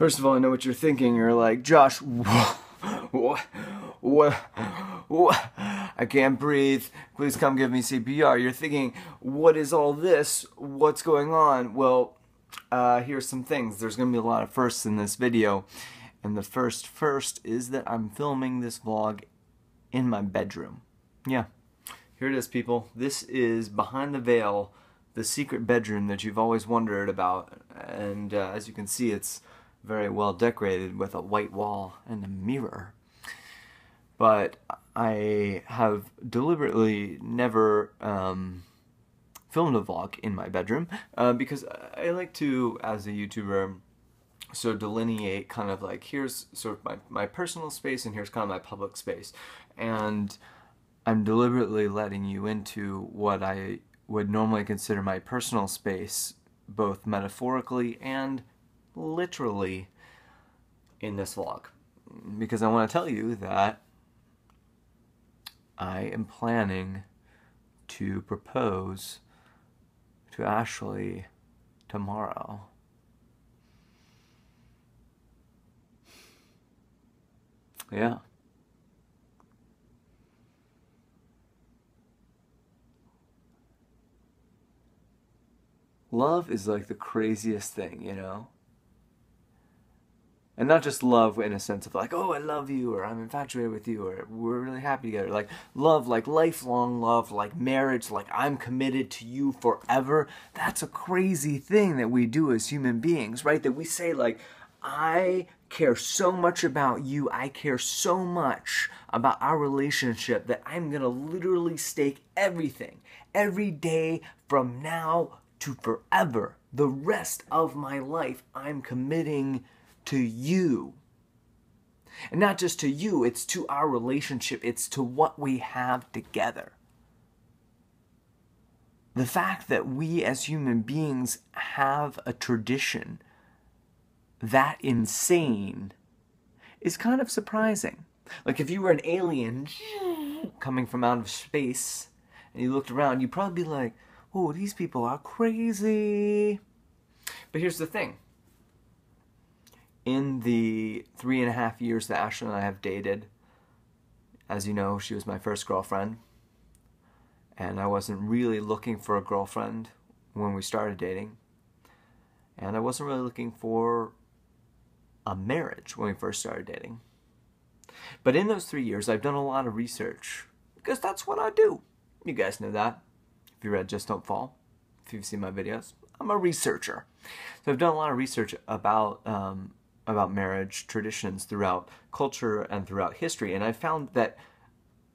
First of all, I know what you're thinking. You're like, Josh, what? I can't breathe. Please come give me CPR. You're thinking, what is all this? What's going on? Well, here's some things. There's going to be a lot of firsts in this video. And the first is that I'm filming this vlog in my bedroom. Yeah, here it is, people. This is behind the veil, the secret bedroom that you've always wondered about. And as you can see, it's very well decorated with a white wall and a mirror. But I have deliberately never filmed a vlog in my bedroom because I like to, as a YouTuber, so delineate kind of like, here's sort of my personal space and here's kind of my public space. And I'm deliberately letting you into what I would normally consider my personal space, both metaphorically and literally in this vlog. Because I want to tell you that I am planning to propose to Ashley tomorrow. Yeah. Love is like the craziest thing, you know? And not just love in a sense of like, oh, I love you, or I'm infatuated with you, or we're really happy together. Like love, like lifelong love, like marriage, like I'm committed to you forever. That's a crazy thing that we do as human beings, right? That we say like, I care so much about you, I care so much about our relationship that I'm gonna literally stake everything, every day from now to forever, the rest of my life, I'm committing to you. And not just to you, it's to our relationship, it's to what we have together. The fact that we as human beings have a tradition that insane is kind of surprising. Like if you were an alien coming from out of space and you looked around, you'd probably be like, oh, these people are crazy. But here's the thing. In the 3.5 years that Ashley and I have dated, as you know, she was my first girlfriend. And I wasn't really looking for a girlfriend when we started dating. And I wasn't really looking for a marriage when we first started dating. But in those 3 years, I've done a lot of research. Because that's what I do. You guys know that. If you read Just Don't Fall, if you've seen my videos, I'm a researcher. So I've done a lot of research about marriage traditions throughout culture and throughout history, and I found that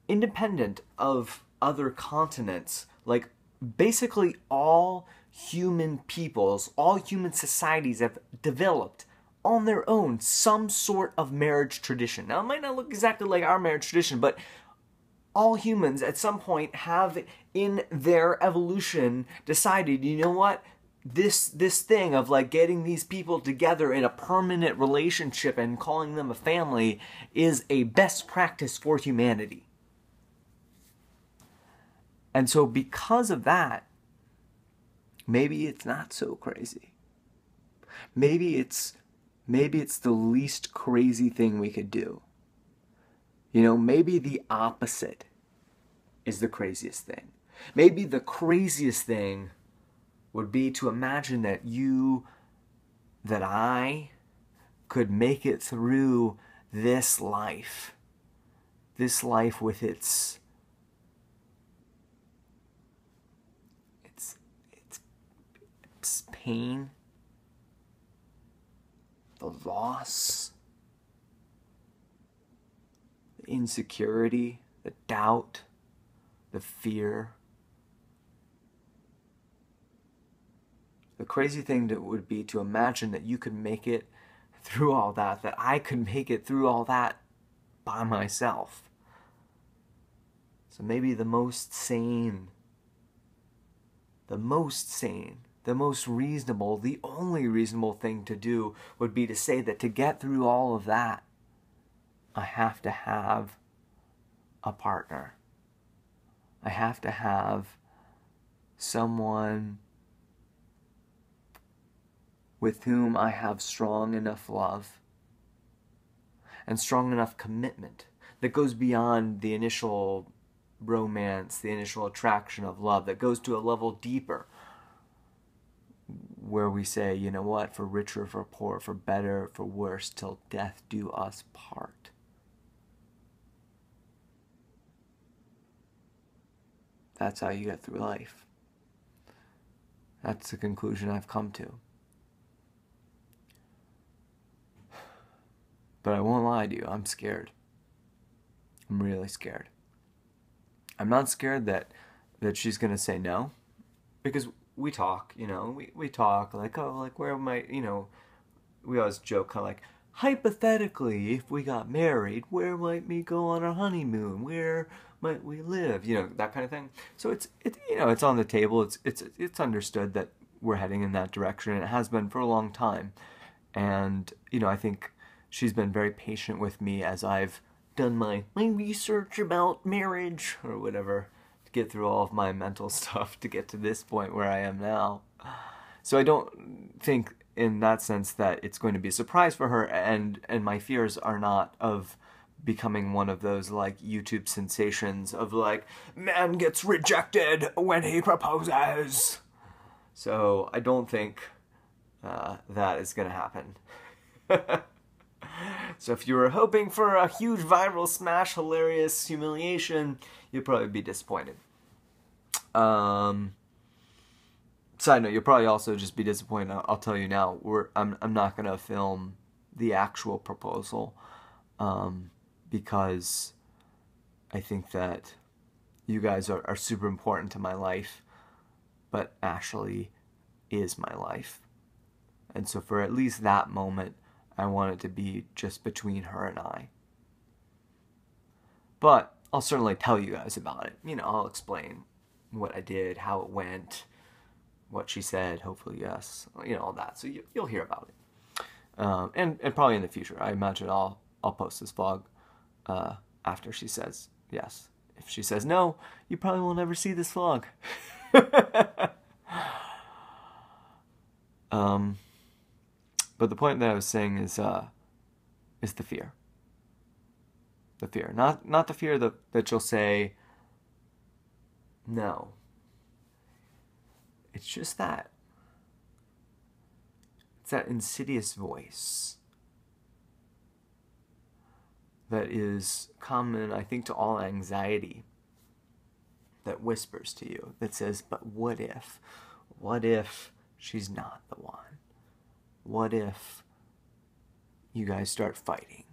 independent of other continents, like basically all human peoples, all human societies have developed on their own some sort of marriage tradition. Now it might not look exactly like our marriage tradition, but all humans at some point have in their evolution decided, you know what? This thing of like getting these people together in a permanent relationship and calling them a family is a best practice for humanity. And so because of that, maybe it's not so crazy. Maybe it's the least crazy thing we could do. You know, maybe the opposite is the craziest thing. Maybe the craziest thing would be to imagine that I could make it through this life with its pain, the loss, the insecurity, the doubt, the fear. The crazy thing that would be to imagine that you could make it through all that I could make it through all that by myself. So maybe the most sane, the most reasonable, the only reasonable thing to do would be to say that to get through all of that, I have to have a partner. I have to have someone with whom I have strong enough love and strong enough commitment that goes beyond the initial romance, the initial attraction of love, that goes to a level deeper, where we say, you know what, for richer, for poorer, for better, for worse, till death do us part. That's how you get through life. That's the conclusion I've come to. But I won't lie to you, I'm scared. I'm really scared. I'm not scared that she's going to say no, because we talk, we talk like, oh, like, where might, we always joke kind of like, hypothetically, if we got married, where might we go on our honeymoon? Where might we live? That kind of thing. So it's on the table. It's understood that we're heading in that direction, and it has been for a long time. And, I think she's been very patient with me as I've done my research about marriage or whatever to get through all of my mental stuff to get to this point where I am now. So I don't think in that sense that it's going to be a surprise for her, and my fears are not of becoming one of those like YouTube sensations of like, man gets rejected when he proposes. So I don't think that is going to happen. So if you were hoping for a huge viral smash, hilarious humiliation, you'll probably be disappointed. Side note, you'll probably also just be disappointed. I'll tell you now, I'm not gonna film the actual proposal, because I think that you guys are super important to my life, but Ashley is my life. And so for at least that moment, I want it to be just between her and I. But I'll certainly tell you guys about it. I'll explain what I did, how it went, what she said, hopefully yes, all that. So you'll hear about it. And probably in the future. I imagine I'll post this vlog after she says yes. If she says no, you probably will never see this vlog. But the point that I was saying is the fear. The fear. Not the fear that you'll say no. It's just that. It's that insidious voice that is common, I think, to all anxiety, that whispers to you, that says, but what if? What if she's not the one? What if you guys start fighting?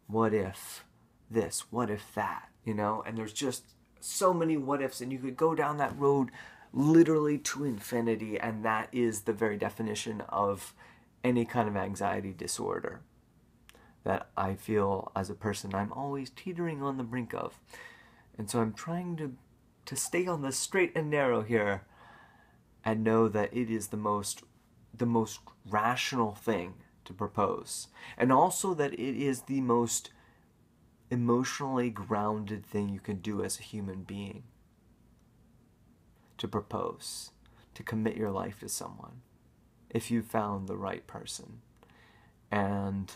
What if this? What if that? And there's just so many what ifs, and you could go down that road literally to infinity, and that is the very definition of any kind of anxiety disorder that I feel as a person I'm always teetering on the brink of. And so I'm trying to stay on the straight and narrow here and know that it is the most rational thing to propose, and also that it is the most emotionally grounded thing you can do as a human being, to propose, to commit your life to someone if you found the right person, and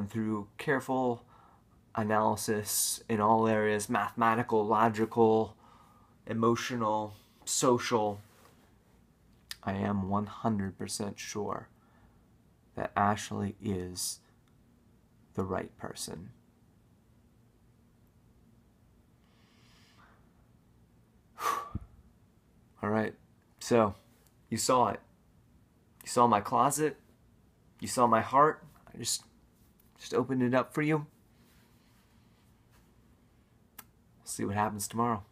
through careful analysis in all areas, mathematical, logical, emotional, social, I am 100% sure that Ashley is the right person. All right, so you saw it. You saw my closet. You saw my heart. I just opened it up for you. See what happens tomorrow.